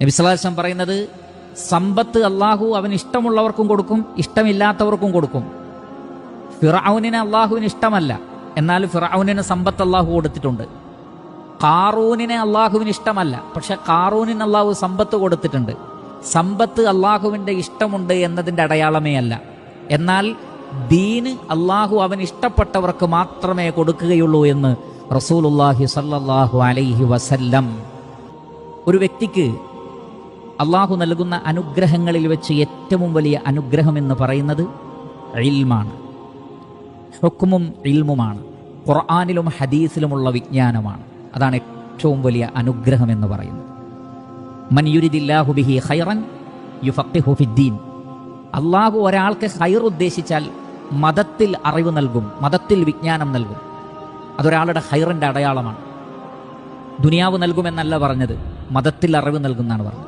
നബി സല്ലല്ലാഹു അലൈഹി വസല്ലം പറയുന്നത്, സമ്പത്ത് അള്ളാഹു അവന് ഇഷ്ടമുള്ളവർക്കും കൊടുക്കും, ഇഷ്ടമില്ലാത്തവർക്കും കൊടുക്കും. ഫിർഔനിനെ അള്ളാഹുവിന് ഇഷ്ടമല്ല, എന്നാൽ ഫിർഔനിന് സമ്പത്ത് അള്ളാഹു കൊടുത്തിട്ടുണ്ട്. ഖാറൂനിനെ അള്ളാഹുവിന് ഇഷ്ടമല്ല, പക്ഷെ ഖാറൂനിന് അള്ളാഹു സമ്പത്ത് കൊടുത്തിട്ടുണ്ട്. സമ്പത്ത് അള്ളാഹുവിൻ്റെ ഇഷ്ടമുണ്ട് എന്നതിൻ്റെ അടയാളമേ അല്ല. എന്നാൽ ദീന് അള്ളാഹു അവന് ഇഷ്ടപ്പെട്ടവർക്ക് മാത്രമേ കൊടുക്കുകയുള്ളൂ എന്ന് റസൂലുള്ളാഹി സ്വല്ലല്ലാഹു അലൈഹി വസല്ലം. ഒരു വ്യക്തിക്ക് അള്ളാഹു നൽകുന്ന അനുഗ്രഹങ്ങളിൽ വെച്ച് ഏറ്റവും വലിയ അനുഗ്രഹം എന്ന് പറയുന്നത് ഇൽമാണ്, ഹുക്മും ഇൽമുമാണ്, ഖുർആനിലും ഹദീസിലുമുള്ള വിജ്ഞാനമാണ്. അതാണ് ഏറ്റവും വലിയ അനുഗ്രഹം എന്ന് പറയുന്നത്. മൻ യുരിദില്ലാഹു ബിഹി ഖൈറൻ യുഫഖിഹു ഫിദ്ദീൻ. അള്ളാഹു ഒരാൾക്ക് ഖൈർ ഉദ്ദേശിച്ചാൽ മതത്തിൽ അറിവ് നൽകും, മതത്തിൽ വിജ്ഞാനം നൽകും. അതൊരാളുടെ ഖൈറിൻ്റെ അടയാളമാണ്. ദുനിയാവ് നൽകുമെന്നല്ല പറഞ്ഞത്, മതത്തിൽ അറിവ് നൽകുമെന്നാണ് പറഞ്ഞത്.